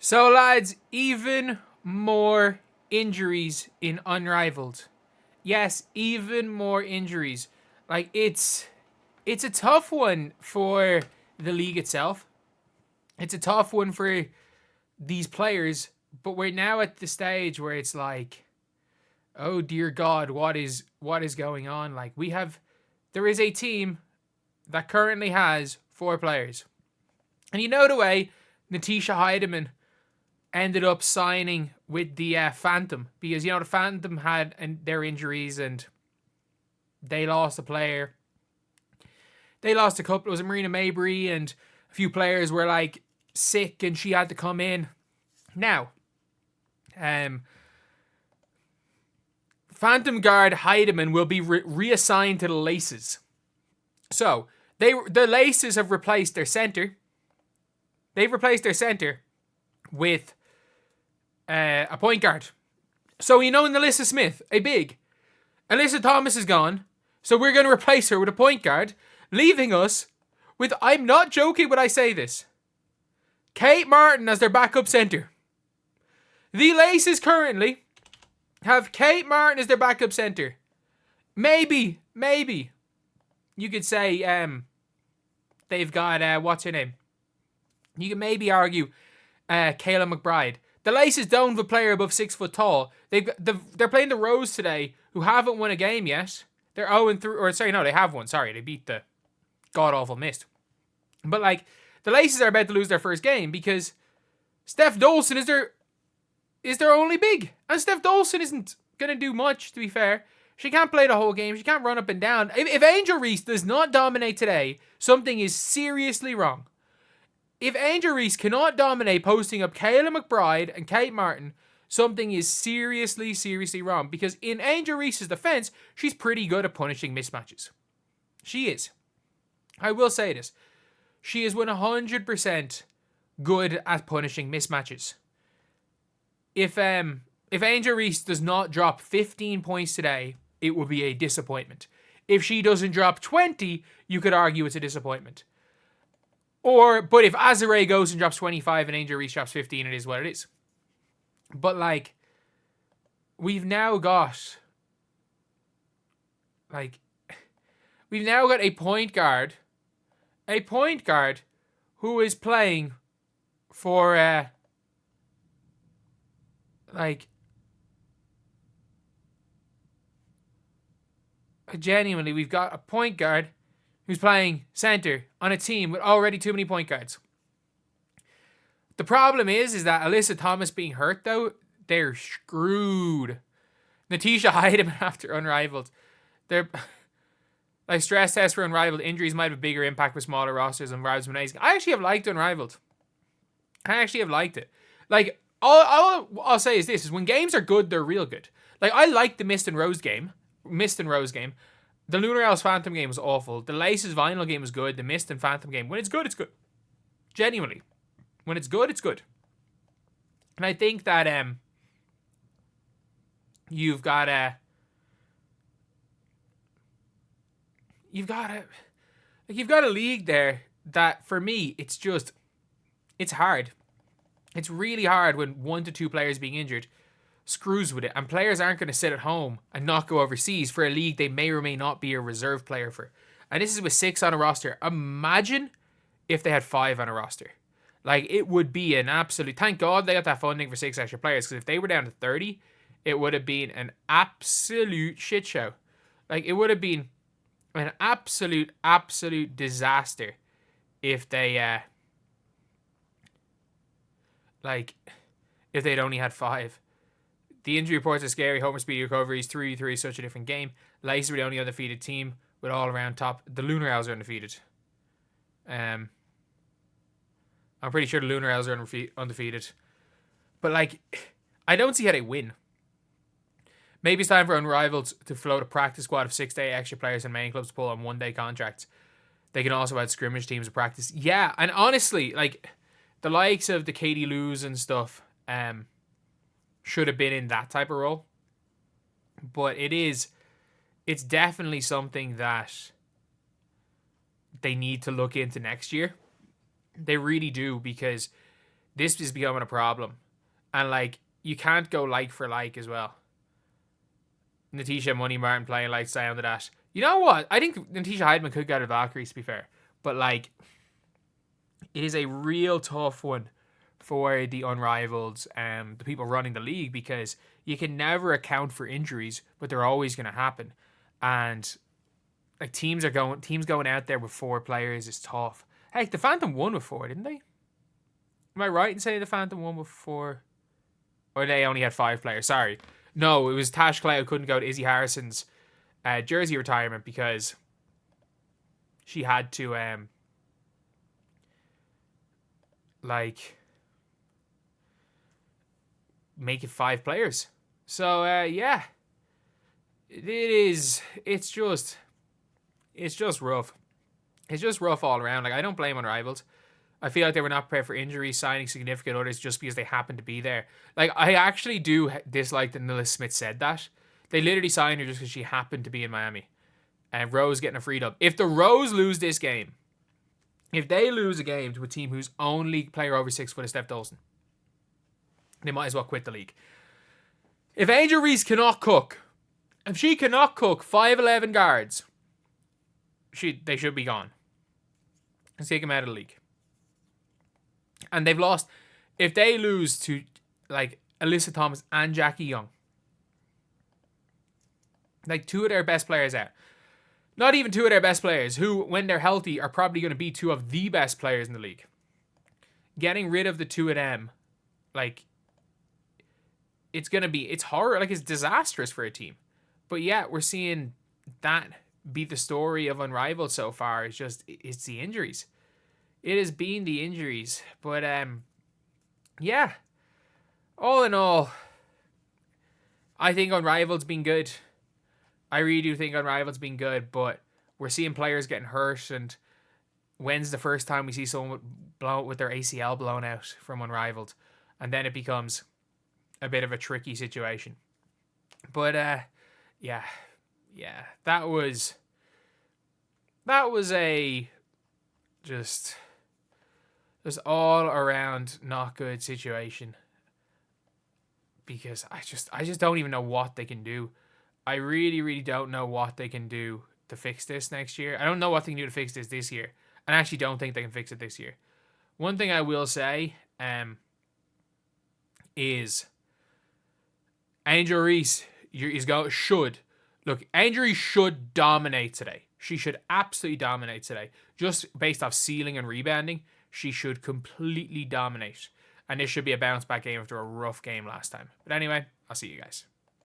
So, lads, even more injuries in Unrivaled. Yes, even more injuries. It's a tough one for the league itself. It's a tough one for these players, but we're now at the stage where it's like, oh dear God, what is going on? There is a team that currently has 4 players, and you know the way Natisha Heidemann ended up signing with the Phantom, because the Phantom had their injuries and they lost a player. They lost a couple. It was Marina Mabry, and a few players were like sick, and she had to come in. Now, Phantom Guard Heidemann will be reassigned to the Laces. So the Laces have replaced their center. They've replaced their center with a point guard. So in Alyssa Smith, a big. Alyssa Thomas is gone, so we're going to replace her with a point guard, leaving us with, I'm not joking when I say this, Kate Martin as their backup center. The Laces currently have Kate Martin as their backup center. Maybe, you could say they've got, what's her name? You can maybe argue Kayla McBride. The Laces don't have a player above 6 foot tall. They're playing the Rose today, who haven't won a game yet. They're 0-3, or sorry, no, they have won. Sorry, they beat the god awful Mist. But the Laces are about to lose their first game because Steph Dolson is their only big, and Steph Dolson isn't gonna do much. To be fair, she can't play the whole game. She can't run up and down. If Angel Reese does not dominate today, something is seriously wrong. If Angel Reese cannot dominate posting up Kayla McBride and Kate Martin, something is seriously wrong. Because in Angel Reese's defense, she's pretty good at punishing mismatches. She is. I will say this. She is 100% good at punishing mismatches. If Angel Reese does not drop 15 points today, it will be a disappointment. If she doesn't drop 20, you could argue it's a disappointment. But if Azare goes and drops 25 and Angel Reese drops 15, it is what it is. But we've now got a point guard who is playing for genuinely, we've got a point guard who's playing center on a team with already too many point guards. The problem is that Alyssa Thomas being hurt, though, they're screwed. Natisha Heidemann after Unrivaled. They're stress tests for Unrivaled. Injuries might have a bigger impact with smaller rosters and Unrivaled. I actually have liked Unrivaled. I actually have liked it. All I'll say is this: is when games are good, they're real good. I like the Mist and Rose game. The Lunar Elves Phantom game was awful. The Laces Vinyl game was good. The Mist and Phantom game, when it's good, it's good. Genuinely. When it's good, it's good. And I think that you've got a league there that, for me, it's hard. It's really hard when 1 to 2 players being injured screws with it, and players aren't going to sit at home and not go overseas for a league they may or may not be a reserve player for. And this is with 6 on a roster. Imagine if they had 5 on a roster. It would be an absolute... Thank God they got that funding for 6 extra players, because if they were down to 30, it would have been an absolute shit show. It would have been an absolute disaster if they... if they'd only had 5. The injury reports are scary. Homer Speedy recoveries. 3-3 is such a different game. Laces were the only undefeated team with all around top. The Lunar Elves are undefeated. I'm pretty sure the Lunar Elves are undefeated. But I don't see how they win. Maybe it's time for Unrivaled to float a practice squad of 6 to 8 extra players and main clubs to pull on 1-day contracts. They can also add scrimmage teams of practice. Yeah, and honestly, the likes of the Katie Loos and stuff should have been in that type of role. But it's definitely something that they need to look into next year. They really do, because this is becoming a problem. And like, you can't go like for like as well. Natisha Money Martin playing like sounded at. You know what? I think Natisha Heidman could get a Valkyrie, to be fair. But like, it is a real tough one for the Unrivaled, the people running the league, because you can never account for injuries, but they're always going to happen. And like, teams going out there with 4 players is tough. Heck, the Phantom won with 4, didn't they? Am I right in saying the Phantom won with 4? Or they only had 5 players? Sorry. No, it was Tash Cloud couldn't go to Izzy Harrison's jersey retirement because she had to like make it 5 players. So yeah, it's just rough. It's just rough all around. Like, I don't blame Unrivaled. I feel like they were not prepared for injuries, signing significant others just because they happened to be there. Like, I actually do dislike that Nilla Smith said that. They literally signed her just because she happened to be in Miami. And Rose getting a free dub. If the Rose lose this game, if they lose a game to a team whose only player over 6 foot is Steph Dolson, they might as well quit the league. If Angel Reese cannot cook, if she cannot cook 5'11" guards, they should be gone. Let's take them out of the league. And they've lost. If they lose to like Alyssa Thomas and Jackie Young, like 2 of their best players out. Not even 2 of their best players, who, when they're healthy, are probably going to be 2 of the best players in the league. Getting rid of the 2 of them, like, it's horror. Like, it's disastrous for a team. But yeah, we're seeing that be the story of Unrivaled so far. It's the injuries. It has been the injuries. But yeah, all in all, I think Unrivaled's been good. I really do think Unrivaled's been good, but we're seeing players getting hurt, and when's the first time we see someone with their ACL blown out from Unrivaled? And then it becomes a bit of a tricky situation. But yeah, that was a just all around not good situation, because I just don't even know what they can do. I really, really don't know what they can do to fix this next year. I don't know what they can do to fix this year. I actually don't think they can fix it this year. One thing I will say is Angel Reese Angel Reese should dominate today. She should absolutely dominate today. Just based off ceiling and rebounding, she should completely dominate. And this should be a bounce back game after a rough game last time. But anyway, I'll see you guys.